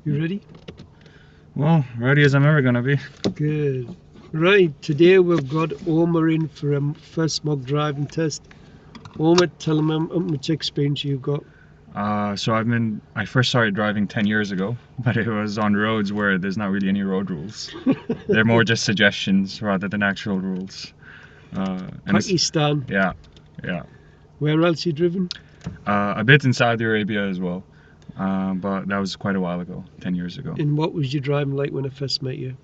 You ready? Well, ready as I'm ever gonna be. Good. Right, today we've got Omer in for a first mock driving test. Omer, tell him how much experience you've got. So I first started driving 10 years ago, but it was on roads where there's not really any road rules. They're more just suggestions rather than actual rules. Pakistan. Yeah. Where else you driven? A bit in Saudi Arabia as well, but that was quite a while ago, 10 years ago. And what was your driving like when I first met you?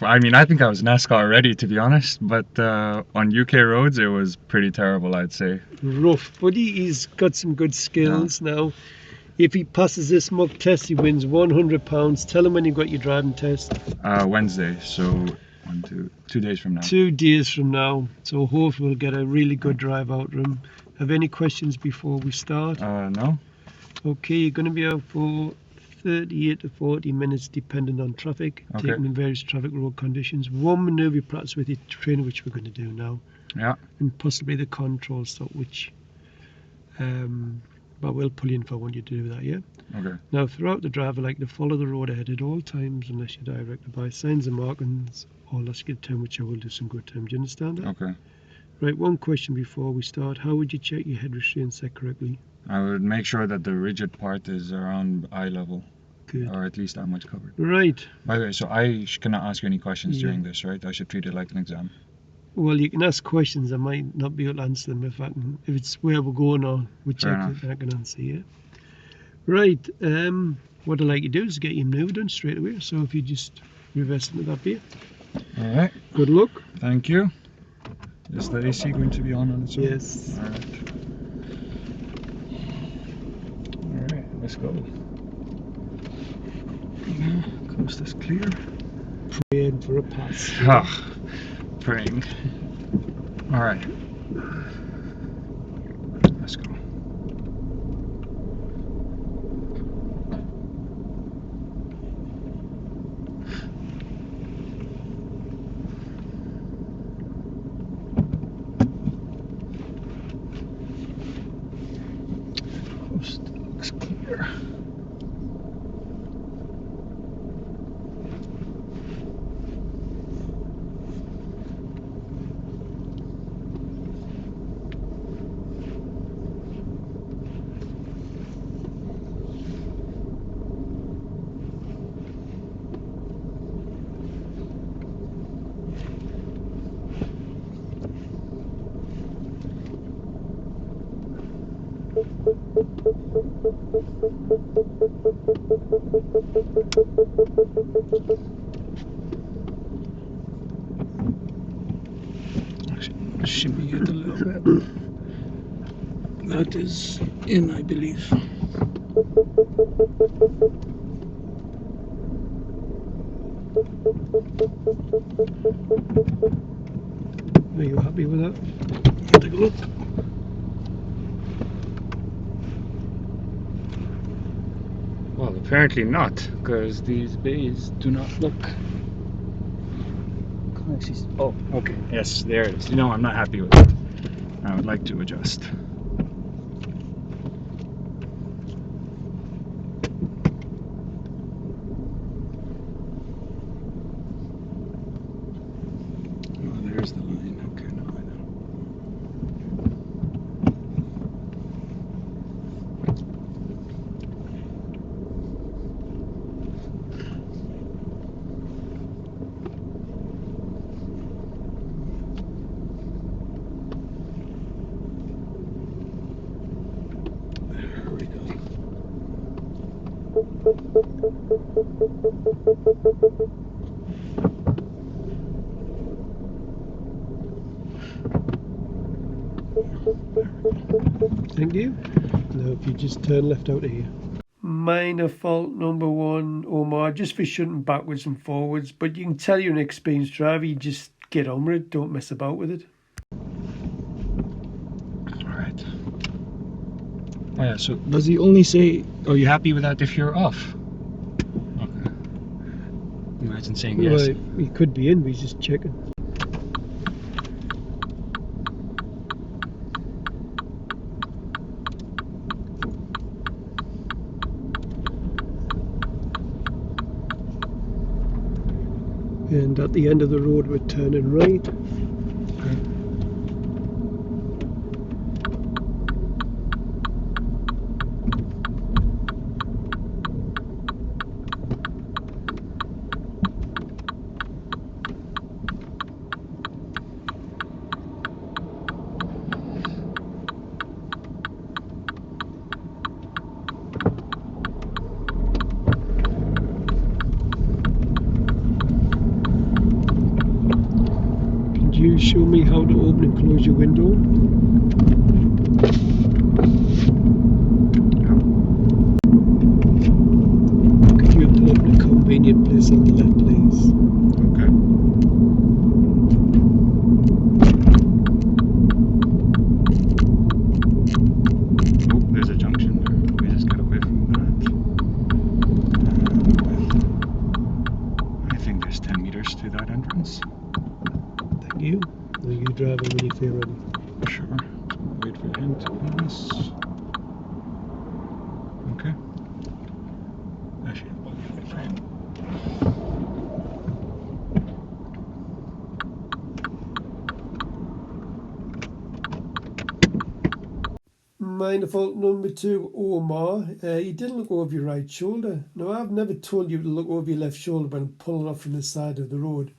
I mean, I think I was NASCAR ready, to be honest, but on UK roads it was pretty terrible, I'd say. Rough, but he's got some good skills now. If he passes this mock test, he wins £100. Tell him when you got your driving test. Wednesday, so 2 days from now. 2 days from now. So hopefully we'll get a really good drive out of him. Have any questions before we start? No. Okay, you're going to be out for 38 to 40 minutes depending on traffic, taking in various traffic road conditions. One manoeuvre practice with your trainer, which we're going to do now. Yeah. And possibly the control stop, which but we'll pull you in if I want you to do that, yeah? Okay. Now, throughout the drive, I like to follow the road ahead at all times unless you're directed by signs and markings or unless you get a turn, which I will do some good time. Do you understand that? Okay. Right, one question before we start. How would you check your head restraint set correctly? I would make sure that the rigid part is around eye level. Good. Or at least that much covered. Right. By the way, so I cannot ask you any questions during this, right? I should treat it like an exam. Well, you can ask questions. I might not be able to answer them if it's where we're going or which I can answer, yeah? Right. What I'd like you to do is get your manoeuvre done straight away. So if you just reverse into that beer. Alright. Good luck. Thank you. Is the AC going to be on its own? Yes. Alright, let's go. Coast is clear. Praying for a pass. Praying. Alright. Let's go. Coast looks clear. Shimmy it a little bit. That is in, I believe. Are you happy with that? Take a look. Well, apparently not, because these bays do not look. Oh, okay. Yes, there it is. You know, I'm not happy with it. I would like to adjust. Oh, there's the line. Okay, now I know. There we go. Thank you. Now if you just turn left out of here. Minor fault number one, Omar, just for shunting backwards and forwards, but you can tell you're an experienced driver, you just get on with it, don't mess about with it. Alright. Oh yeah, so does he only say, are you happy with that if you're off? Okay. Imagine saying yes. Well, he could be in, but he's just checking. And at the end of the road we're turning right. Could you show me how to open and close your window? Could you pull up in a convenient place on the left, please? Okay. Oh, there's a junction there. We just got away from that. I think there's 10 meters to that entrance. Thank you. Now you drive it when you feel ready. Sure. Wait for him to pass. Okay. Actually, wait for him. Minor fault number 2, Omer. You didn't look over your right shoulder. Now, I've never told you to look over your left shoulder when pulling off from the side of the road.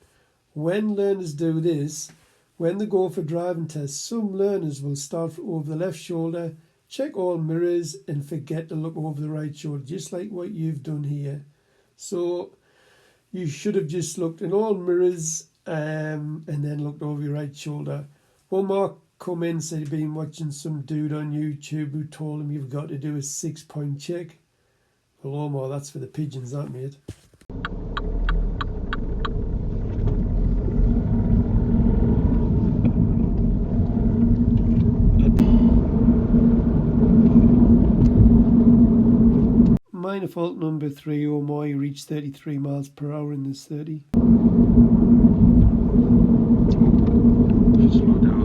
When learners do this, when they go for driving tests, some learners will start over the left shoulder, check all mirrors, and forget to look over the right shoulder, just like what you've done here. So you should have just looked in all mirrors and then looked over your right shoulder. Omer come in, said he'd been watching some dude on YouTube who told him you've got to do a 6-point check. Well, Omer, that's for the pigeons, that mate. Minor fault number 3, Omer, you reached 33 miles per hour in this 30. Slow down.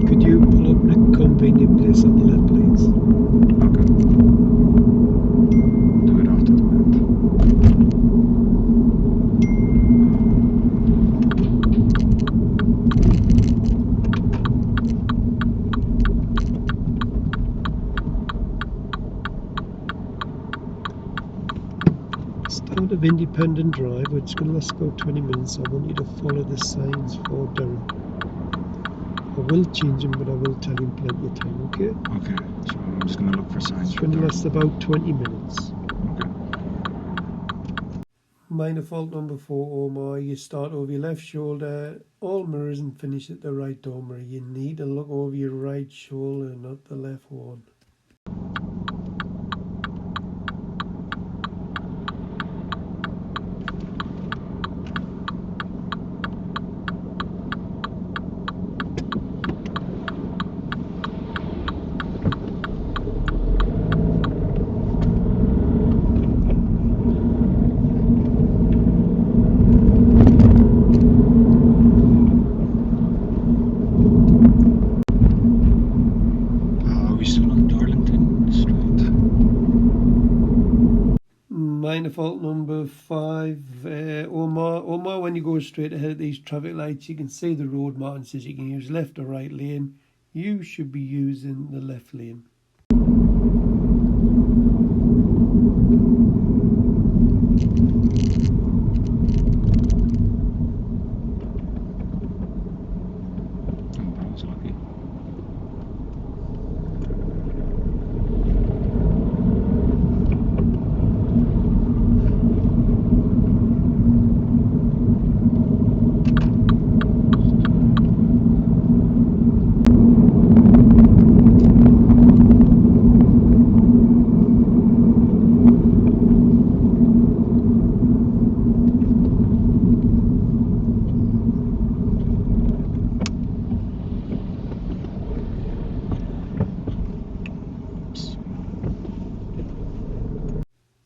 Could you pull up in a convenient place on the left, please? Okay. Do it after the bend. Start of independent drive, it's going to last about 20 minutes. I want you to follow the signs for Durham. I will change them, but I will tell you in plenty of time, okay? Okay, so I'm just going to look for signs. It's going to last about 20 minutes. Okay. Minor fault number 4, Omer, you start over your left shoulder, all mirrors, and finish at the right door mirror. You need to look over your right shoulder, not the left one. Minor fault number 5, Omer, when you go straight ahead at these traffic lights, you can see the road marking says you can use left or right lane. You should be using the left lane. Oh, that was lucky.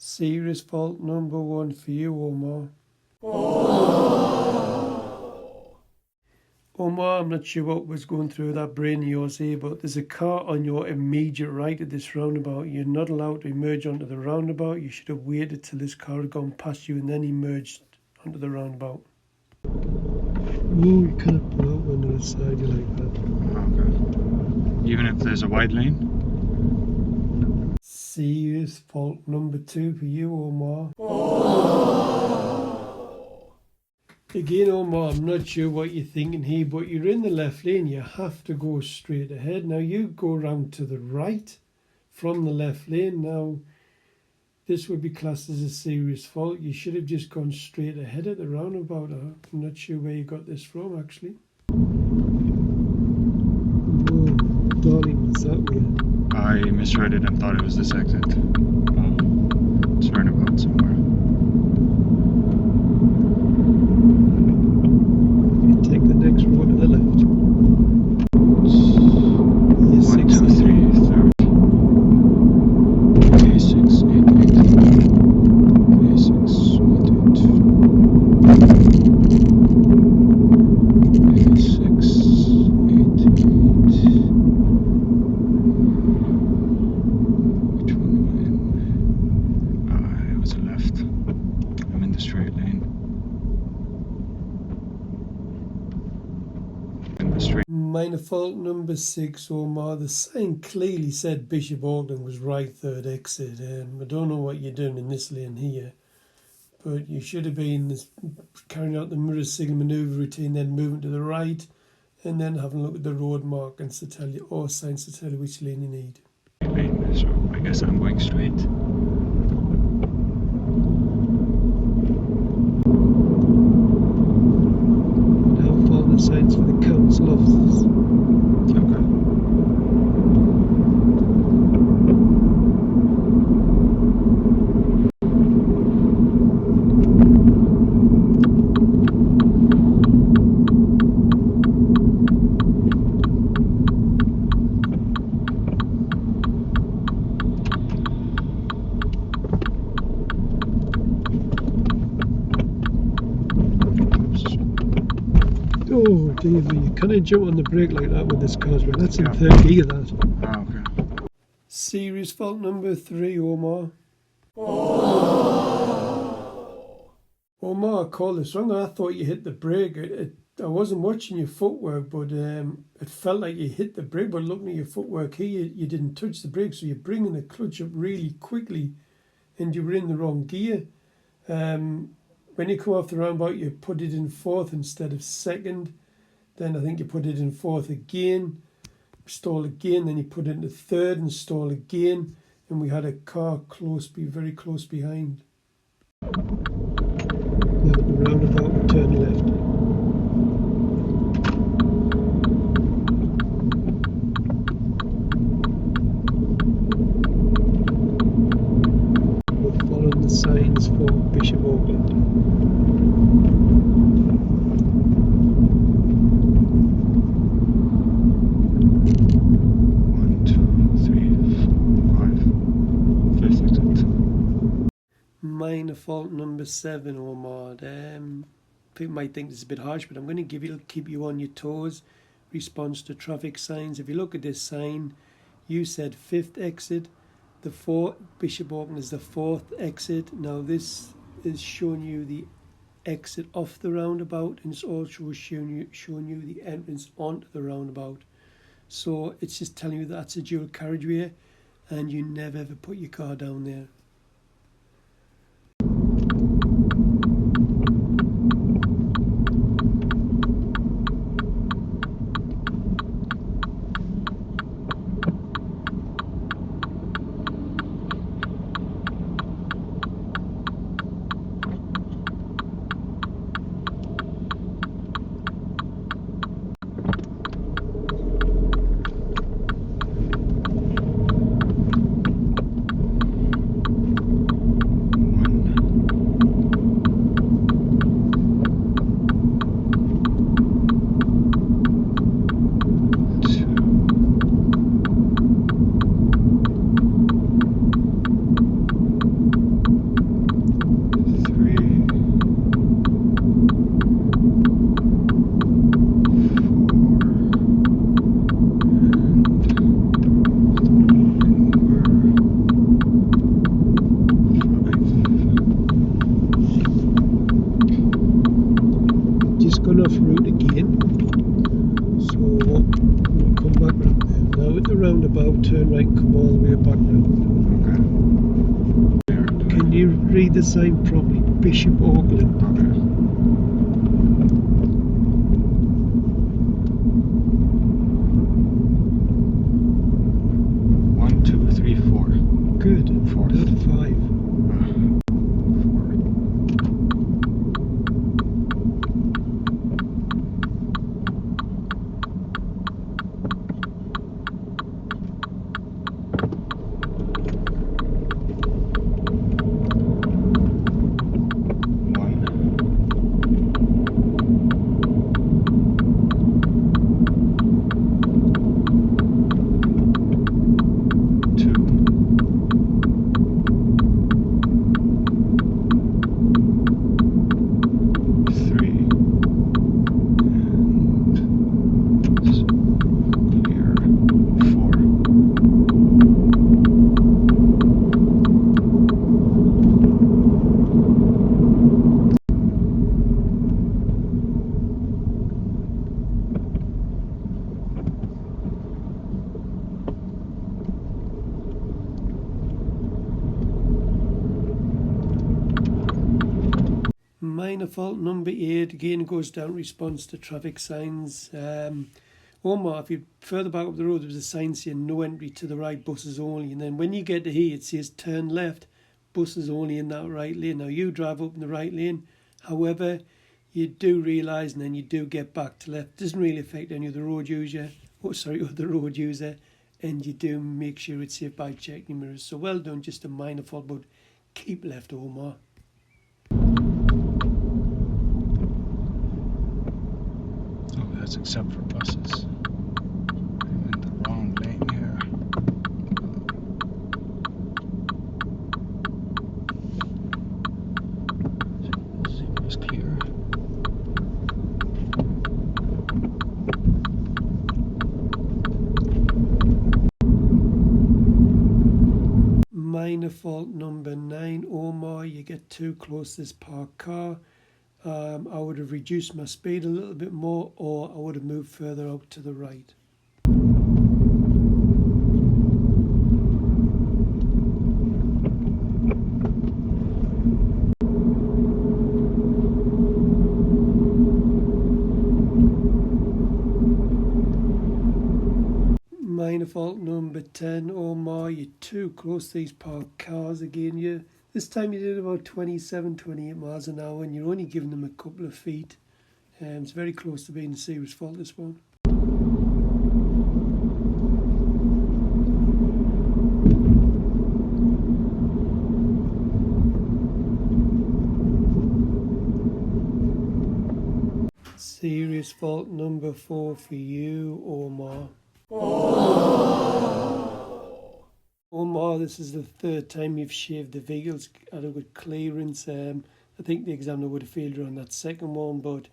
Serious fault number 1 for you, Omer. Omer, I'm not sure what was going through that brain of yours here, but there's a car on your immediate right at this roundabout. You're not allowed to emerge onto the roundabout. You should have waited till this car had gone past you and then emerged onto the roundabout. No, you can't pull out onto the side like that. Okay. Even if there's a wide lane? Serious fault number 2 for you, Omar. Again, Omar, I'm not sure what you're thinking here, but you're in the left lane. You have to go straight ahead. Now you go round to the right from the left lane. Now, this would be classed as a serious fault. You should have just gone straight ahead at the roundabout. I'm not sure where you got this from, actually. Oh, darling, was that weird? I misread it and thought it was this exit. It's roundabout somewhere. You take the next road to the left. Yes, 1, 2, 3, third. A6, Minor fault number 6, Omar. The sign clearly said Bishop Auckland was right third exit. I don't know what you're doing in this lane here, but you should have been carrying out the mirror signal manoeuvre routine, then moving to the right, and then having a look at the road markings to tell you, or signs to tell you which lane you need. So I guess I'm going straight. The signs for the council offices. Okay. Oh, David, you can't jump on the brake like that with this Cosworth. That's in third gear, that. Okay. Serious fault number 3, Omar. Omar, I called this wrong. I thought you hit the brake. I wasn't watching your footwork, but it felt like you hit the brake. But looking at your footwork here, you didn't touch the brake, so you're bringing the clutch up really quickly, and you were in the wrong gear. When you come off the roundabout, you put it in 4th instead of 2nd. Then I think you put it in 4th again, stall again. Then you put it into 3rd and stall again. And we had a car very close behind. Now at the roundabout, we turn left. We're following the signs for Bishop Auckland. 1, 2, 3, 4, 5, 5th exit. Minor fault number 7, Omar. People might think this is a bit harsh, but I'm going to keep you on your toes. Response to traffic signs. If you look at this sign, you said 5th exit. The Bishop Auckland is the 4th exit. Now this is showing you the exit off the roundabout, and it's also showing you the entrance onto the roundabout. So it's just telling you that's a dual carriageway, and you never ever put your car down there. read the sign properly. Bishop Auckland. Okay. 1, 2, 3, 4. Good. 4. Out of 5. 'Minor fault number 8 again goes down response to traffic signs. Omer, if you're further back up the road, there's a sign saying no entry to the right, buses only. And then when you get to here, it says turn left, buses only in that right lane. Now you drive up in the right lane. However, you do realise, and then you do get back to left. It doesn't really affect any other road user. Other road user. And you do make sure it's safe by checking your mirrors. So well done, just a minor fault, but keep left, Omer. That's except for buses. I'm in the wrong lane here. Zebra's clear. Minor fault number 9, Omer, you get too close to this parked car. I would have reduced my speed a little bit more, or I would have moved further out to the right. Minor fault number 10, Omer, you're too close to these parked cars again. This time you did about 27, 28 miles an hour, and you're only giving them a couple of feet. It's very close to being a serious fault, this one. Serious fault number 4 for you, Omer. Omer, this is the 3rd time you've shaved the vehicles adequate clearance. I think the examiner would have failed you on that second one, but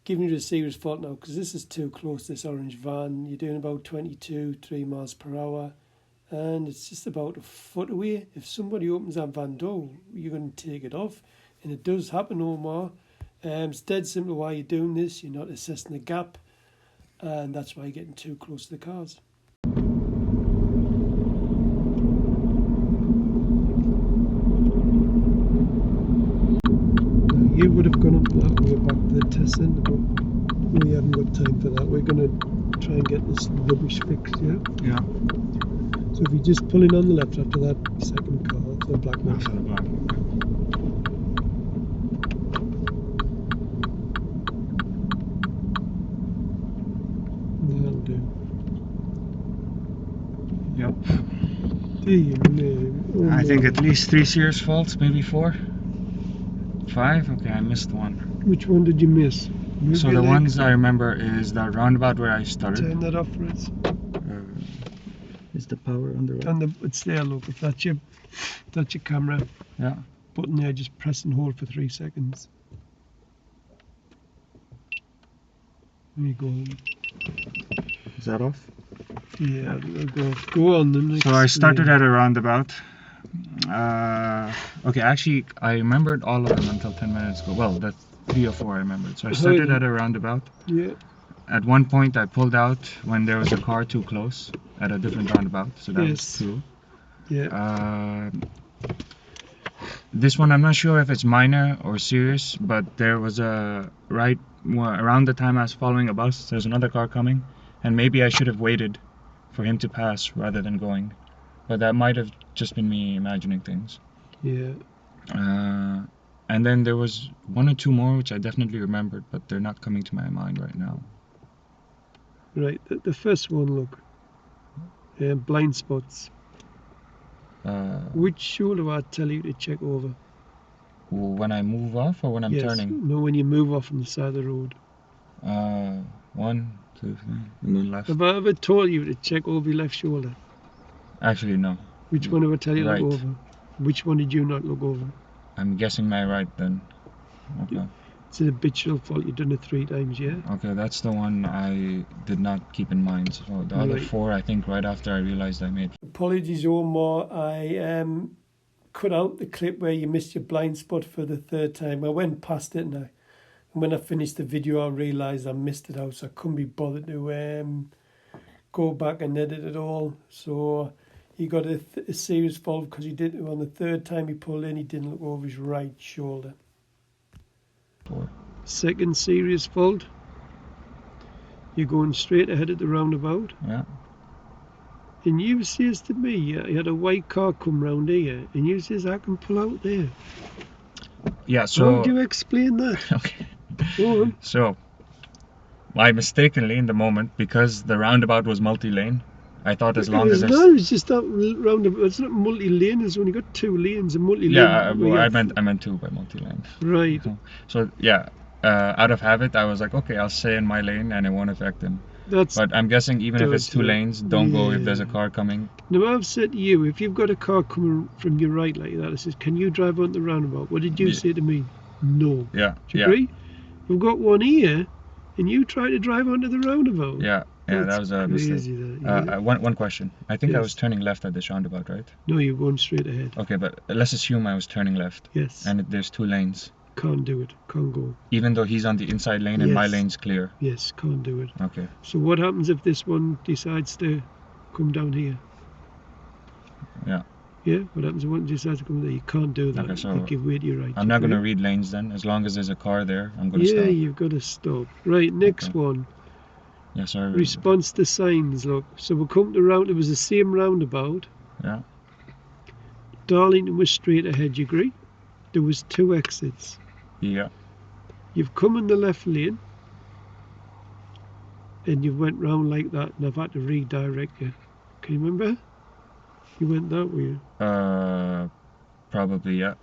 giving you the serious fault now because this is too close to this orange van. You're doing about 3 miles per hour, and it's just about a foot away. If somebody opens that van door, you're going to take it off, and it does happen, Omer. It's dead simple why you're doing this. You're not assessing the gap, and that's why you're getting too close to the cars. You would have gone up that way back to the test centre, but we haven't got time for that. We're going to try and get this rubbish fixed, yeah? Yeah. So if you just pull in on the left after that second car, after the black one. After the black one. That'll do. Yep. I think at least 3 serious faults, maybe 4. 5? Okay, I missed one. Which one did you miss? So the ones I remember is that roundabout where I started. Turn that off for us. Is the power on the right? And it's there, look. If that's your camera. Yeah. Button there, just press and hold for 3 seconds. There you go. Is that off? Yeah, go on then. So I started at a roundabout. Okay, actually, I remembered all of them until 10 minutes ago. Well, that's 3 or 4 I remembered. So I started at a roundabout. Yeah. At one point, I pulled out when there was a car too close at a different roundabout. So that was 2. Yeah. This one, I'm not sure if it's minor or serious, but there was around the time I was following a bus, there's another car coming, and maybe I should have waited for him to pass rather than going. But that might have just been me imagining things. Yeah. And then there was one or two more which I definitely remembered, but they're not coming to my mind right now. Right. The first one, look. Blind spots. Which shoulder I tell you to check over? When I move off or when I'm turning? No, when you move off from the side of the road. 1, 2, 3, and then left. Have I ever told you to check over your left shoulder? Actually, no. Which one have I tell you to Right. look over? Which one did you not look over? I'm guessing my right then. Okay. It's an habitual fault. You've done it 3 times, yeah? Okay, that's the one I did not keep in mind. So the other Right. 4, I think, right after I realized I made. Apologies, Omer. I cut out the clip where you missed your blind spot for the 3rd time. I went past it and when I finished the video, I realised I missed it out, so I couldn't be bothered to go back and edit it all. So he got a serious fault because he did it on the 3rd time he pulled in. He didn't look over his right shoulder. 4. 2nd serious fault. You're going straight ahead at the roundabout. Yeah. And you says to me, you had a white car come round here, and you says I can pull out there. Yeah. So. How do you explain that? Okay. Go on. So, I mistakenly in the moment, because the roundabout was multi-lane, I thought as long as there's... No, it's just that roundabout. It's not multi-lane. It's only got 2 lanes. A multi-lane. Yeah, I meant 2 by multi-lane. Right. So yeah, out of habit, I was like, okay, I'll stay in my lane and it won't affect him. But I'm guessing even if it's 2 lanes, don't go if there's a car coming. Now I've said to you, if you've got a car coming from your right like that, I says, can you drive on the roundabout? What did you say to me? No. Yeah. Do you agree? We've got one here, and you try to drive onto the roundabout. Yeah. Yeah, that was a mistake. One question. I think I was turning left at this roundabout, right? No, you're going straight ahead. Okay, but let's assume I was turning left. Yes. And there's 2 lanes. Can't do it. Can't go. Even though he's on the inside lane and my lane's clear. Yes, can't do it. Okay. So what happens if this one decides to come down here? Yeah. Yeah, what happens if one decides to come there? You can't do that. Okay, so you give way to your right. I'm not going to read lanes then. As long as there's a car there, I'm going to stop. Yeah, you've got to stop. Right, next one. Yeah, sorry. Response to signs, look. So we'll come to round. It was the same roundabout. Yeah. Darlington was straight ahead, you agree? There was 2 exits. Yeah. You've come in the left lane. And you went round like that, and I've had to redirect you. Can you remember? You went that way. Probably, yeah.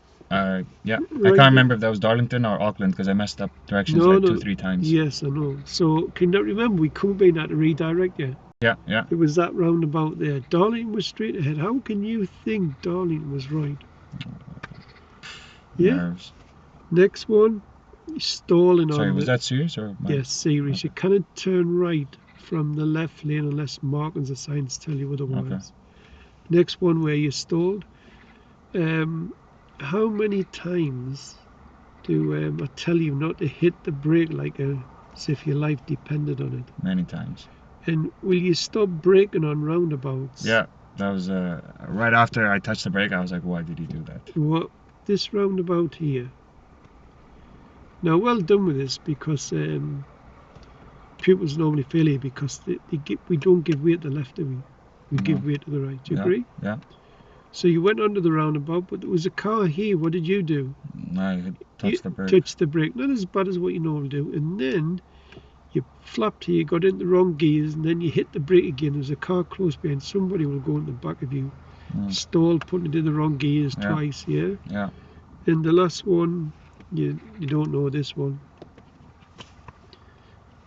Yeah. Right. I can't remember if that was Darlington or Auckland because I messed up directions 2-3 times. Yes, I know. So, can you remember? We come in had to redirect you. Yeah, yeah. It was that roundabout there. Darlington was straight ahead. How can you think Darlington was right? Yeah. Nerves. Next one, stalling on. Sorry, was that serious or? Yes, serious. Okay. You cannot turn right from the left lane unless markings or signs tell you otherwise. Okay. Next one where you stalled. How many times do I tell you not to hit the brake like as if your life depended on it? Many times. And will you stop braking on roundabouts? Yeah, that was right after I touched the brake. I was like, why did he do that? What this roundabout here? Now, well done with this because pupils normally fail here because we don't give way to the left, do we? We give way to the right. Do you agree? Yeah. So you went under the roundabout, but there was a car here. What did you do? I touched the brake. Touched the brake. Not as bad as what you normally do. And then you flapped here, got into the wrong gears, and then you hit the brake again. There's a car close behind. Somebody will go in the back of you. Stalled, putting it in the wrong gears twice, yeah? Yeah. And the last one, you don't know this one.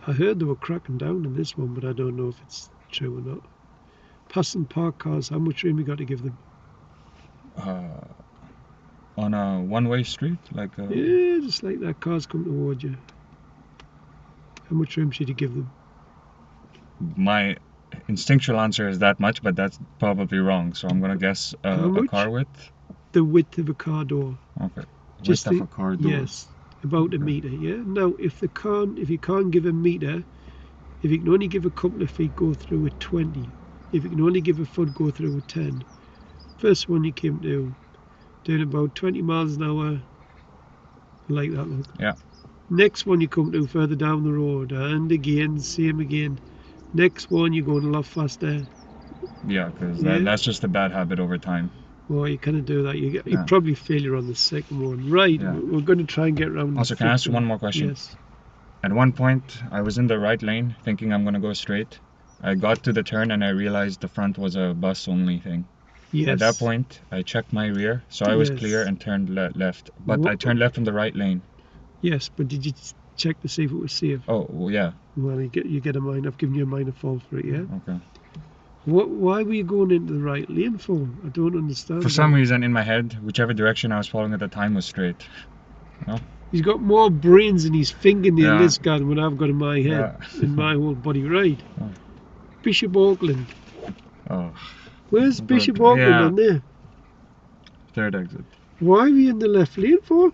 I heard they were cracking down on this one, but I don't know if it's true or not. Passing parked cars, how much room you got to give them? On a one-way street, like yeah, just like that. Cars come towards you. How much room should you give them? My instinctual answer is that much, but that's probably wrong. So I'm gonna guess a car width. The width of a car door. Okay. Width of a car door. Yes, about a meter. Yeah. Now, if you can't give a meter, if you can only give a couple of feet, go through with 20. If you can only give a foot, go through with 10. First one you came to, Doing about 20 miles an hour. I like that look. Yeah. Next one you come to further down the road, and again, same again. Next one you're going a lot faster. Yeah, because Yeah. that's just a bad habit over time. Well, you kind of do that. You Yeah. probably failure on the second one. Right, Yeah. we're going to try and get around. Also, the can I ask fifth you one more question? Yes. At one point, I was in the right lane, thinking I'm gonna go straight. I got to the turn and I realized the front was a bus-only thing. Yes. At that point, I checked my rear, so I was Yes. clear and turned left. But I turned left from the right lane. Yes, but did you check to see if it was safe? Oh, well, yeah. Well, you get a minor. I've given you a minor fault for it, yeah? Okay. Why were you going into the right lane for? I don't understand. For some reason, in my head, whichever direction I was following at the time was straight. He's got more brains in his fingernail, Yeah. this guy, than what I've got in my head, Yeah. in my whole body. Right. Oh. Bishop Auckland. Oh, Where's But, Bishop Auckland yeah. on there? third exit. Why are we in the left lane for?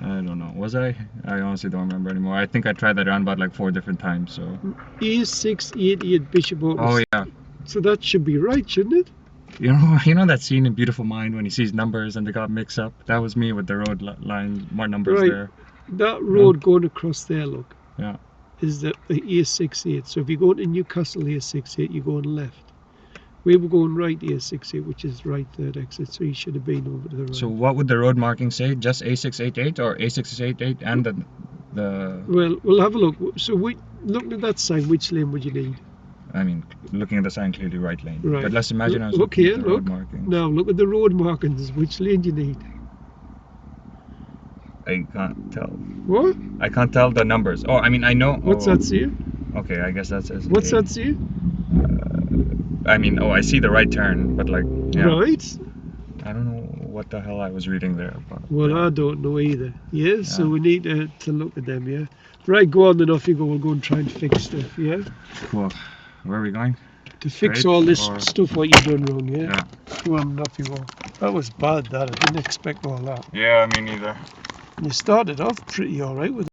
I don't know. Was I? I honestly don't remember anymore. I think I tried that roundabout like 4 different times, so... A688 Bishop Auckland. Oh, yeah. So that should be right, shouldn't it? You know that scene in Beautiful Mind when he sees numbers and they got mixed up? That was me with the road lines, more numbers Right. there. That road going across there, look, Yeah. is the A68. So if you go into Newcastle A68, you're going left. We were going right A68, which is right third exit, so you should have been over to the right. So what would the road marking say? Just A688 or A688 and the... Well, we'll have a look. So looking at that sign, which lane would you need? I mean, looking at the sign, clearly right lane. Right. But let's imagine I was Look looking here, at the road look. markings. Now look at the road markings. Which lane do you need? I can't tell. What? I can't tell the numbers. Oh, I mean, I know... What's that say? Okay, I guess that says... What's A. that say? I mean, I see the right turn, but like... Yeah. Right. I don't know what the hell I was reading there. But, Well, yeah. I don't know either. Yeah, so Yeah. we need to look at them, yeah? Right, go on then, off you go. We'll go and try and fix stuff, yeah? Cool. Where are we going? To fix Straight all this or- stuff what you've done wrong, yeah? Yeah. Go on, off you go. That was bad, that. I didn't expect all that. Yeah, me neither. You started off pretty alright with